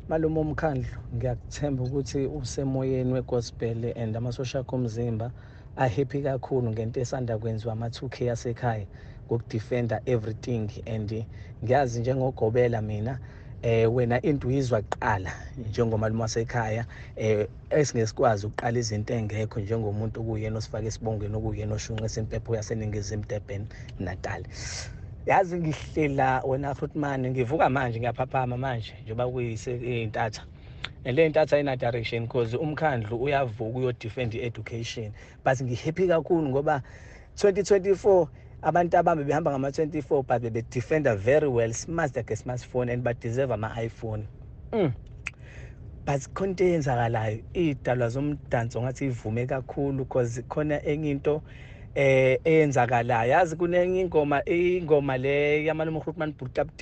Malume Umkhandlu, ngiyakuthemba ukuthi usemoyeni wegospel and amasosha akho omzimba ahappy kakhulu ngento esanda kwenziwa ama-2K asekhaya ngokudefenda everything, and ngiyazi njengogobela mina wena into uyizwa kuqala njengomalume wasekhaya esingesikwazi ukuqala izinto engekho njengomuntu okuyena osifaka esibongweni okuyena oshunqisa impepho yaseNingizimu Durban Natal. Yazi ngihlela wena Fruitman, ngivuka manje ngiyaphaphama manje njengoba kuyintatha, and le ntatha ayina direction because umkhandlu uyavuka uyodefend i-education, but ngihappy kakhulu ngoba 2024 abantu abambe behamba ngama-24 but bebe-defender very well, smart like a smartphone, and badeserve ama-iPhone. But khona into eyenzakalayo, iy'dalwa zomdanso ngathi ivume kakhulu because khona enye into eyenzakalayo. Yazi kunenye ingoma le yamalume uFruitman Captain